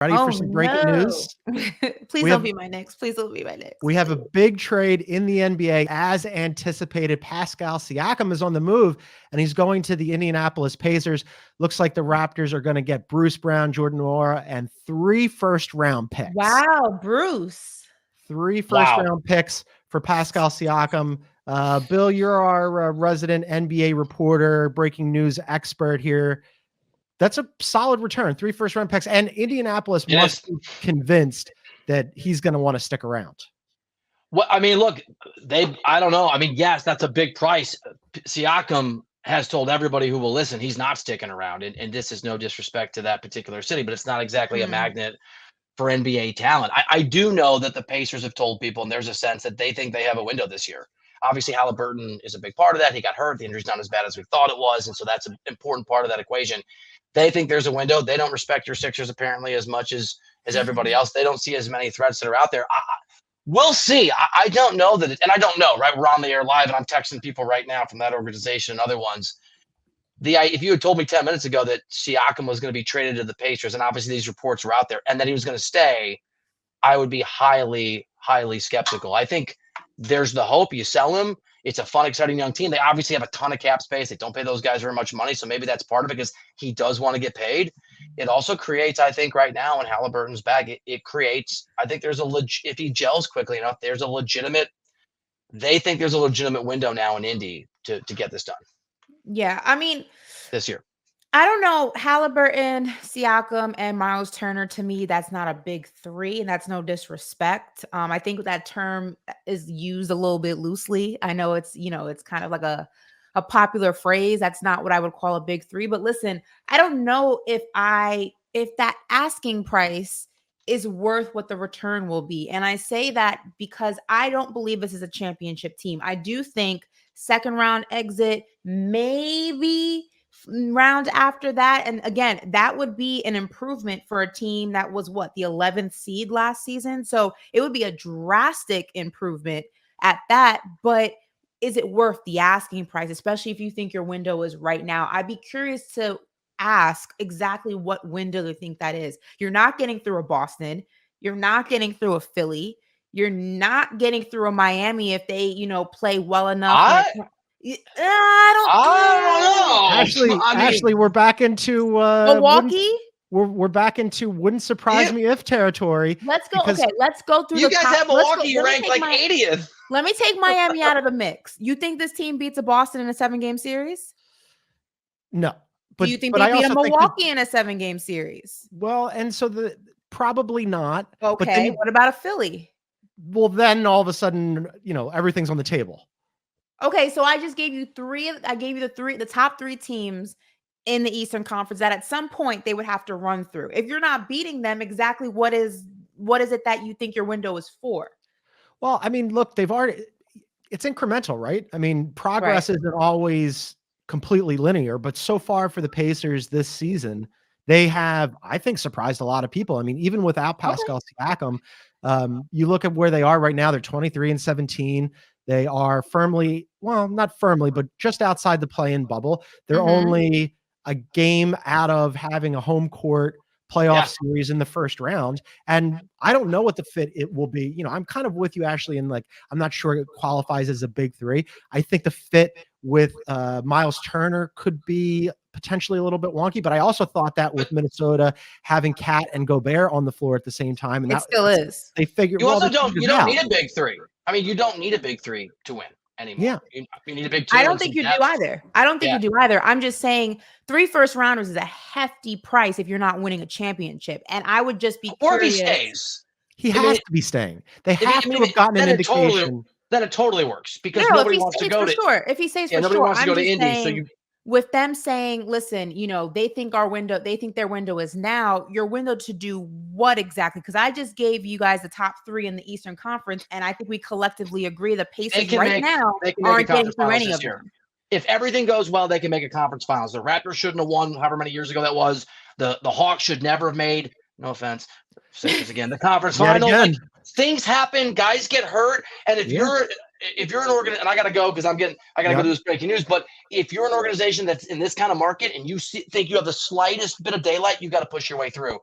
Ready Oh for some breaking no. news? Please We don't have be my next. Please don't be my next. we have a big trade in the NBA as anticipated. Pascal Siakam is on the move, and he's going to the Indianapolis Pacers. Looks like the Raptors are going to get Bruce Brown, Jordan Nwora, and 3 first-round picks. Wow, Bruce. 3 Wow. first-round picks for Pascal Siakam. Bill, you're our resident NBA reporter, breaking news expert here. That's a solid return. 3 first-round picks, and Indianapolis must be convinced that he's going to want to stick around. Well, I mean, look, I don't know. I mean, yes, that's a big price. Siakam has told everybody who will listen he's not sticking around. And this is no disrespect to that particular city, but it's not exactly a magnet for NBA talent. I do know that the Pacers have told people, and there's a sense that they think they have a window this year. Obviously, Halliburton is a big part of that. He got hurt. The injury's not as bad as we thought it was. And so that's an important part of that equation. They think there's a window. They don't respect your Sixers apparently as much as everybody else. They don't see as many threats that are out there. We'll see. I don't know that, and I don't know, right? We're on the air live, and I'm texting people right now from that organization and other ones. If you had told me 10 minutes ago that Siakam was going to be traded to the Pacers, and obviously these reports were out there, and that he was going to stay, I would be highly, highly skeptical. I think there's the hope. You sell him. It's a fun, exciting young team. They obviously have a ton of cap space. They don't pay those guys very much money, so maybe that's part of it because he does want to get paid. It also creates, I think, right now in Halliburton's bag, it creates, I think there's if he gels quickly enough, they think there's a legitimate window now in Indy to get this done. Yeah, I mean, this year. I don't know. Halliburton, Siakam, and Miles Turner, to me, that's not a big 3, and that's no disrespect. I think that term is used a little bit loosely. I know it's kind of like a popular phrase. That's not what I would call a big 3. But listen, I don't know if that asking price is worth what the return will be. And I say that because I don't believe this is a championship team. I do think second round exit, maybe round after that. And again, that would be an improvement for a team that was the 11th seed last season. So it would be a drastic improvement at that. But is it worth the asking price, especially if you think your window is right now? I'd be curious to ask exactly what window they think that is. You're not getting through a Boston. You're not getting through a Philly. You're not getting through a Miami if they, play well enough. I don't know. Ashley, we're back into Milwaukee. We're back into wouldn't surprise me if territory. Let's go. Okay, let's go through. You guys have Milwaukee ranked like 80th. Let me take Miami out of the mix. You think this team beats a Boston in a 7-game series? No. But do you think they beat a Milwaukee in a 7-game series? Well, and so probably not. Okay. What about a Philly? Well, then all of a sudden, everything's on the table. Okay, so I just gave you 3. I gave you the top 3 teams in the Eastern Conference that at some point they would have to run through. If you're not beating them, exactly what is it that you think your window is for? Well, I mean, look, it's incremental, right? I mean, progress isn't always completely linear, but so far for the Pacers this season, they have, I think, surprised a lot of people. I mean, even without Pascal Siakam, you look at where they are right now, they're 23-17. They are not firmly, but just outside the play-in bubble. They're only a game out of having a home court playoff series in the first round. And I don't know what the fit it will be. I'm kind of with you, Ashley, and I'm not sure it qualifies as a big 3. I think the fit with Miles Turner could be potentially a little bit wonky, but I also thought that with Minnesota having Cat and Gobert on the floor at the same time, and it still is. They figure you also don't need a big 3. I mean, you don't need a big 3 to win anymore. Yeah. You need a big 2. I don't think you do either. I'm just saying 3 first rounders is a hefty price if you're not winning a championship. And I would just be curious. Or he stays. He has to be staying. They have to have gotten an indication. Then it totally works because nobody wants to go to. Sure. If he stays for sure. Nobody wants to go to Indy. So with them saying, listen, they think their window is now, your window to do what exactly? Because I just gave you guys the top 3 in the Eastern Conference, and I think we collectively agree the Pacers now aren't getting through any of them. If everything goes well, they can make a conference finals. The Raptors shouldn't have won however many years ago that was. The Hawks should never have made, no offense, the conference final. Things happen, guys get hurt, and if you're an organization, and I got to go because I got to go to this breaking news, but if you're an organization that's in this kind of market and you think you have the slightest bit of daylight, you got to push your way through.